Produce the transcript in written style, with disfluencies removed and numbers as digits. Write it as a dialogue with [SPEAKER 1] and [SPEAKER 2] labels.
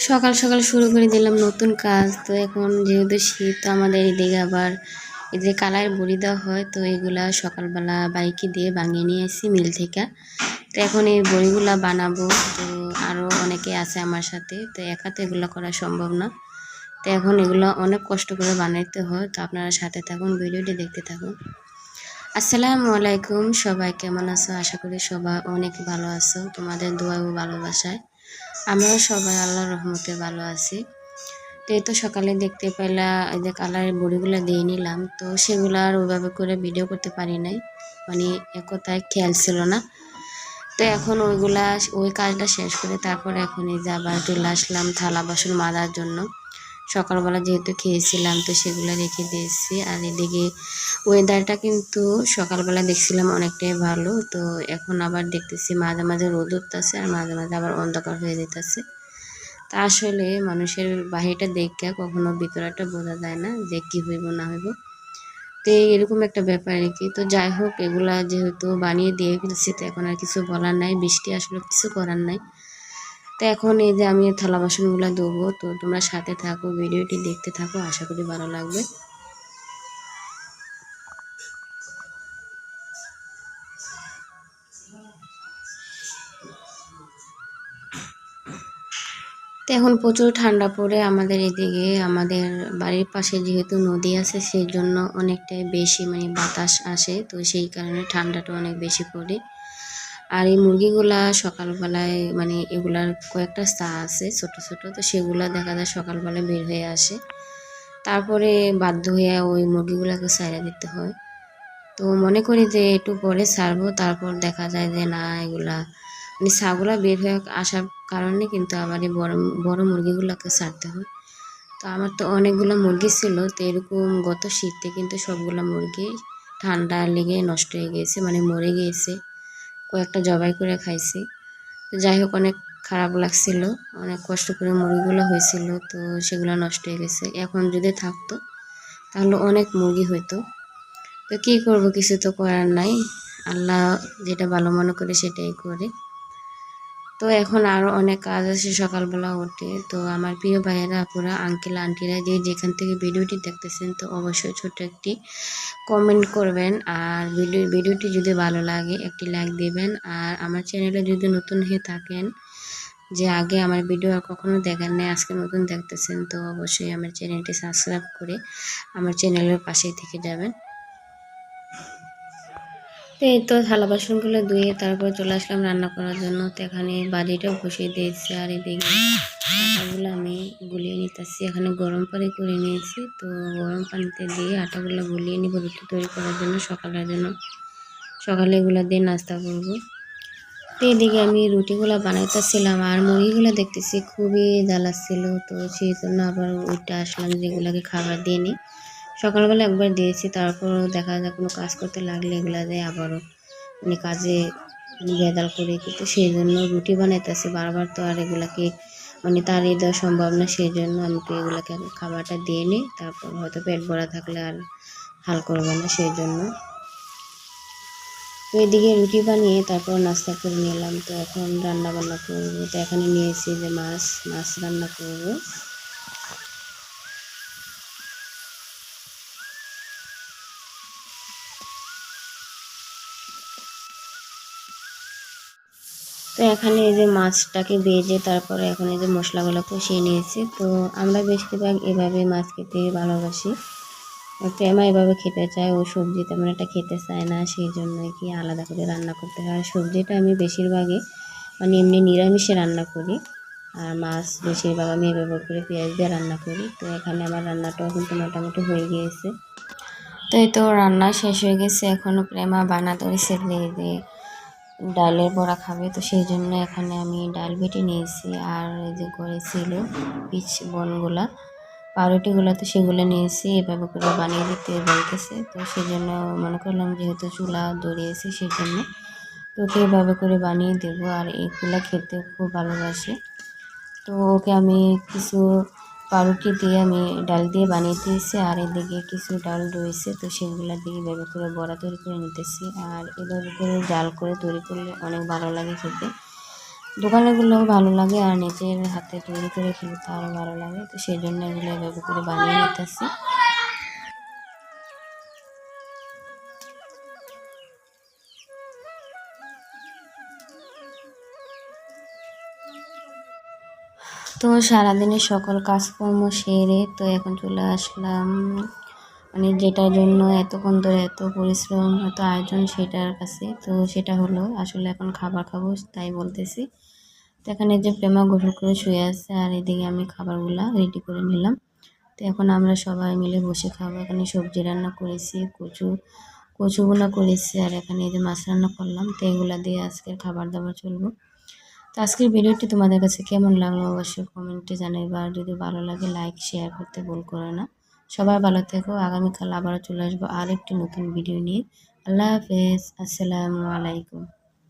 [SPEAKER 1] সকাল সকাল শুরু করে দিলাম নতুন কাজ। তো এখন যেহেতু শীত, তো আমাদের এদিকে আবার এই যে কালার বড়ি দেওয়া হয়, তো এগুলা সকালবেলা বাইকে দিয়ে বানিয়ে নিয়ে এসেছি মিল থেকে। তো এখন এই বড়িগুলা বানাবো। তো আরও অনেকে আছে আমার সাথে, তো একা তো এগুলো করা সম্ভব না। তো এখন এগুলো অনেক কষ্ট করে বানাইতে হয়। তো আপনারা সাথে থাকুন, ভিডিওটি দেখতে থাকুন। আসসালামু আলাইকুম, সবাই কেমন আছো? আশা করি সবাই অনেক ভালো আছো, তোমাদের দোয়া ও ভালোবাসায় আমরাও সবাই আল্লাহর রহমতে ভালো আছি। তো এই তো সকালে দেখতে পেলা এই যে কালারের বড়িগুলো দিয়ে নিলাম, তো সেগুলো আর ওইভাবে করে ভিডিও করতে পারি নাই, মানে একথায় খেয়াল ছিল না। তো এখন ওই কাজটা শেষ করে তারপরে এখন এই যে আবার চলে আসলাম থালা বাসন মাজার জন্য। সকালবেলা যেহেতু খেয়েছিলাম, তো সেগুলো রেখে দিয়েছি। আর এদিকে ওয়েদারটা কিন্তু সকালবেলা দেখছিলাম অনেকটাই ভালো, তো এখন আবার দেখতেছি মাঝে মাঝে রোদ উঠতেছে আর মাঝে মাঝে আবার অন্ধকার হয়ে যেতেছে। তা আসলে মানুষের বাহিরটা দেখে কখনো ভিতরটা বোঝা যায় না যে কি হইব না হইব। তো এরকম একটা ব্যাপার আর কি। তো যাই হোক, এগুলা যেহেতু বানিয়ে দিয়ে ফেলছি, তো এখন আর কিছু বলার নাই, বৃষ্টি আসলে কিছু করার নাই। তো এখন এই যে আমি থালা বাসনগুলো ধোবো, তো তোমরা সাথে থাকো, ভিডিওটি দেখতে থাকো, আশা করি ভালো লাগবে। তো এখন প্রচুর ঠান্ডা পড়ে আমাদের এদিকে। আমাদের বাড়ির পাশে যেহেতু নদী আছে, সেই জন্য অনেকটাই বেশি মানে বাতাস আসে, তো সেই কারণে ঠান্ডাটা অনেক বেশি পড়ে। আর এই মুরগিগুলা সকালবেলায় মানে এগুলার কয়েকটা ছা আছে ছোট ছোট, তো সেগুলা দেখা যায় সকালবেলায় বের হয়ে আসে। তারপরে বাধ্য হয়ে ওই মুরগিগুলাকে ছাইড়া দিতে হয়। তো মনে করি যে একটু পরে ছাড়বো, তারপর দেখা যায় যে না, এগুলা মানে ছাগুলা বের হয়ে আসার কারণে কিন্তু আবার এই বড় বড় মুরগিগুলোকে ছাড়তে হয়। তো আমার তো অনেকগুলো মুরগি ছিল, তো এরকম গত শীতে কিন্তু সবগুলো মুরগি ঠান্ডা লেগে নষ্ট হয়ে গিয়েছে, মানে মরে গিয়েছে। কয়েকটা জবাই করে খাইছি। তো যাই হোক, অনেক খারাপ লাগছিল, অনেক কষ্ট করে মুরগিগুলো হয়েছিল, তো সেগুলো নষ্ট হয়ে গেছে। এখন যদি থাকতো তাহলে অনেক মুরগি হইতো। তো কী করব, কিছু তো করার নাই, আল্লাহ যেটা ভালো মনে করে সেটাই করে। তো এখন আরও অনেক কাজ আছে সকালবেলা উঠে। তো আমার প্রিয় ভাইয়েরা, আপুরা, আঙ্কেল আন্টিরা যে যেখান থেকে ভিডিওটি দেখতেছেন, তো অবশ্যই ছোট্ট একটি কমেন্ট করবেন। আর ভিডিওটি যদি ভালো লাগে একটি লাইক দিবেন। আর আমার চ্যানেলে যদি নতুন হয়ে থাকেন, যে আগে আমার ভিডিও আর কখনো দেখেন নাই, আজকে নতুন দেখতেছেন, তো অবশ্যই আমার চ্যানেলটি সাবস্ক্রাইব করে আমার চ্যানেলের পাশেই থেকে যাবেন। তো এই তো থালা বাসনগুলো ধুয়ে তারপর চলে আসলাম রান্না করার জন্য। তো এখানে বাড়িটাও বসিয়ে দিয়েছি, আর এদিকে আটাগুলো আমি গুলিয়ে নিতেছি। এখানে গরম পানি করে নিয়েছি, তো গরম পানিতে দিয়ে আটাগুলো গুলিয়ে নিব রুটি তৈরি করার জন্য, সকালের জন্য। সকালে এগুলো দিয়ে নাস্তা করবো। তো এদিকে আমি রুটিগুলো বানাইতেছিলাম, আর মুরগিগুলো দেখতেছি খুবই জ্বালাচ্ছিল, তো সেই জন্য আবার উঠে আসলাম যেগুলোকে খাবার দিয়ে নিই। সকালবেলা একবার দিয়েছি, তারপরও দেখা যায় কোনো কাজ করতে লাগলে এগুলা যায় আবারও মানে কাজে ভেজাল করে, কিন্তু সেই জন্য রুটি বানাইতেছি বারবার, তো আর এগুলাকে মানে তাড়িয়ে দেওয়া সম্ভব না। সেই জন্য আমি তো এগুলাকে খাবারটা দিয়ে নিই, তারপর হয়তো পেট ভরা থাকলে আর হাল করবো না, সেই জন্য। তো এদিকে রুটি বানিয়ে তারপর নাস্তা করে নিলাম। তো এখন রান্না বান্না করবো। তো এখানে নিয়েছি যে মাছ রান্না করবো। তো এখানে এই যে মাছটাকে ভেজে তারপরে এখন এই যে মশলাগুলো কষিয়ে নিয়েছি। তো আমরা বেশিরভাগ এভাবে মাছ খেতে ভালোবাসি। প্রেমা এভাবে খেতে চায়, ও সবজি তেমন একটা খেতে চায় না, সেই জন্য কি আলাদা করে রান্না করতে হয়। আর সবজিটা আমি বেশিরভাগই মানে এমনি নিরামিষে রান্না করি, আর মাছ বেশিরভাগ আমি এভাবে করে পেঁয়াজ দিয়ে রান্না করি। তো এখানে আমার রান্নাটাও কিন্তু মোটামুটি হয়ে গিয়েছে। তো এই তো রান্না শেষ হয়ে গেছে। এখনও প্রেমা বানাতে হয়েছে যে ডালের বড়া খাবে, তো সেই জন্য এখানে আমি ডাল বেটে নিয়েছি। আর এই যে করেছিল পিচ বনগুলা পাউরুটিগুলো, তো সেগুলো নিয়েছি, এভাবে করে বানিয়ে দিতে বলতেছে। তো সেই জন্য মনে করলাম যেহেতু চুলা ধরিয়েছি, সেই জন্য তো ওকে এভাবে করে বানিয়ে দেবো। আর এগুলা খেতে খুব ভালোবাসে, তো ওকে আমি কিছু পাউরুটি দিয়ে আমি ডাল দিয়ে বানিয়ে দিয়েছি, আর এদিকে কিছু ডাল রয়েছে, তো সেগুলো দিয়ে এভাবে করে বড়া তৈরি করে নিতেছি। আর এভাবে করে জাল করে তৈরি করলে অনেক ভালো লাগে খেতে। দোকানেরগুলোও ভালো লাগে, আর নিজের হাতে তৈরি করে খেলে তো আরও ভালো লাগে। তো সেই জন্য এগুলো এভাবে করে বানিয়ে নিতেছি। তো সারাদিনের সকল কাজকর্ম সেরে তো এখন চলে আসলাম মানে যেটার জন্য এতক্ষণ ধরে এত পরিশ্রম এত আয়োজন সেটার কাছে। তো সেটা হলো আসলে এখন খাবার খাবো তাই বলতেছি। তো এখানে যে প্রেমা গোসল করে শুয়ে আছে, আর এদিকে আমি খাবারগুলা রেডি করে নিলাম। তো এখন আমরা সবাই মিলে বসে খাবো। এখানে সবজি রান্না করেছি, কচুগুলা করেছি, আর এখানে এই যে মাছ রান্না করলাম। তো এগুলা দিয়ে আজকের খাবার দাবার চলবো। তো আজকের ভিডিওটি তোমাদের কাছে কেমন লাগলো অবশ্যই কমেন্টে জানাইবা, আর যদি ভালো লাগে লাইক শেয়ার করতে ভুল করো না। সবাই ভালো থেকো, আগামীকাল আবারও চলে আসবো আরেকটি নতুন ভিডিও নিয়ে। আল্লাহ হাফেজ, আসসালামু আলাইকুম।